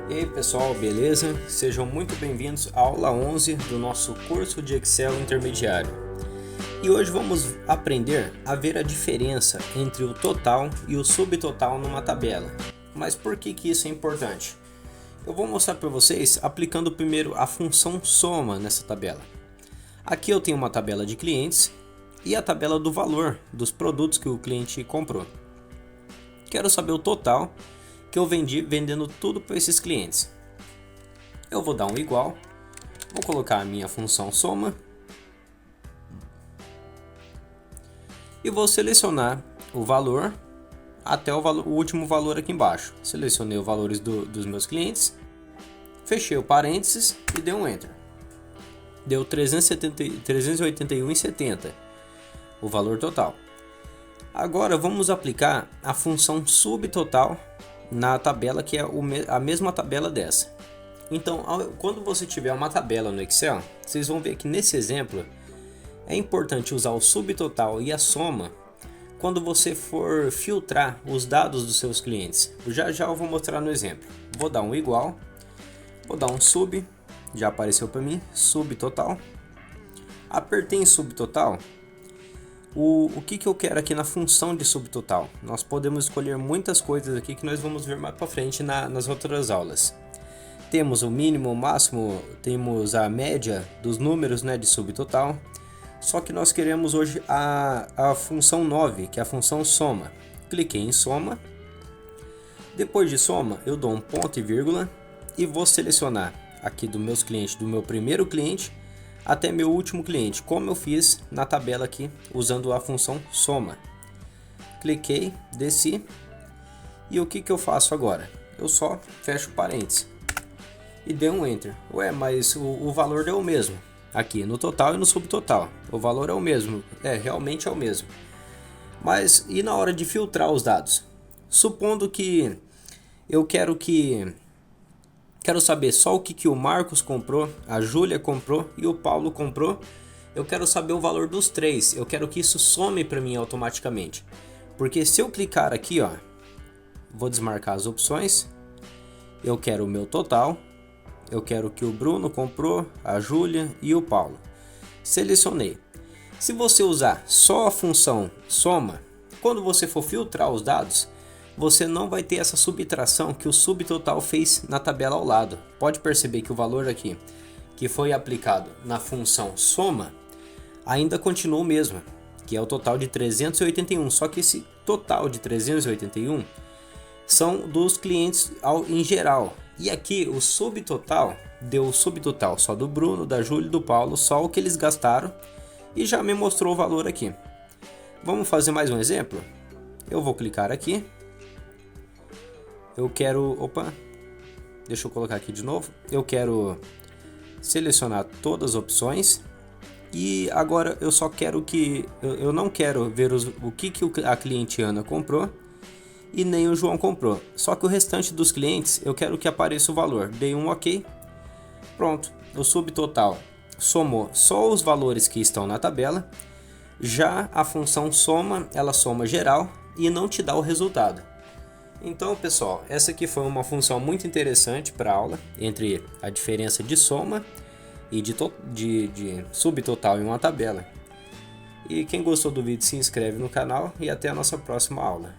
E aí pessoal, beleza? Sejam muito bem-vindos à aula 11 do nosso curso de Excel intermediário. E hoje vamos aprender a ver a diferença entre o total e o subtotal numa tabela. Mas por que isso é importante? Eu vou mostrar para vocês aplicando primeiro a função soma nessa tabela. Aqui eu tenho uma tabela de clientes e a tabela do valor dos produtos que o cliente comprou. Quero saber o total que eu vendi vendendo tudo para esses clientes. Eu vou dar um igual, vou colocar a minha função soma e vou selecionar o valor até o último valor aqui embaixo. Selecionei os valores dos meus clientes, fechei o parênteses e dei um Enter. Deu 381,70 o valor total. Agora vamos aplicar a função subtotal na tabela que é a mesma tabela dessa. Então, quando você tiver uma tabela no Excel, vocês vão ver que nesse exemplo é importante usar o subtotal e a soma quando você for filtrar os dados dos seus clientes. Já eu vou mostrar no exemplo. Vou dar um igual, vou dar um sub, já apareceu para mim, subtotal. Apertei em subtotal. O que eu quero aqui na função de subtotal? Nós podemos escolher muitas coisas aqui que nós vamos ver mais para frente nas outras aulas. Temos o mínimo, o máximo, temos a média dos números, de subtotal. Só que nós queremos hoje a função 9, que é a função soma. Cliquei em soma. Depois de soma, eu dou um ponto e vírgula e vou selecionar aqui dos meus clientes, do meu primeiro cliente até meu último cliente, como eu fiz na tabela aqui, usando a função soma. Cliquei, desci, e o que eu faço agora? Eu só fecho parênteses e dei um Enter. Ué, mas o valor deu o mesmo, aqui no total e no subtotal, o valor é o mesmo, realmente é o mesmo. Mas e na hora de filtrar os dados? Supondo que eu quero saber só o que o Marcos comprou, a Júlia comprou e o Paulo comprou. Eu quero saber o valor dos três. Eu quero que isso some para mim automaticamente. Porque se eu clicar aqui, vou desmarcar as opções. Eu quero o meu total. Eu quero que o Bruno comprou, a Júlia e o Paulo. Selecionei. Se você usar só a função soma, quando você for filtrar os dados, você não vai ter essa subtração que o subtotal fez na tabela ao lado. Pode perceber que o valor aqui que foi aplicado na função soma ainda continua o mesmo, que é o total de 381. Só que esse total de 381 são dos clientes em geral. E aqui o subtotal deu o subtotal só do Bruno, da Júlia e do Paulo, só o que eles gastaram, e já me mostrou o valor aqui. Vamos fazer mais um exemplo? Eu vou clicar aqui. Eu quero, deixa eu colocar aqui de novo. Eu quero selecionar todas as opções e agora eu só quero eu não quero ver o que a cliente Ana comprou e nem o João comprou. Só que o restante dos clientes eu quero que apareça o valor. Dei um OK. Pronto, o subtotal somou só os valores que estão na tabela. Já a função soma, ela soma geral e não te dá o resultado. Então pessoal, essa aqui foi uma função muito interessante para a aula, entre a diferença de soma e de subtotal em uma tabela. E quem gostou do vídeo se inscreve no canal e até a nossa próxima aula.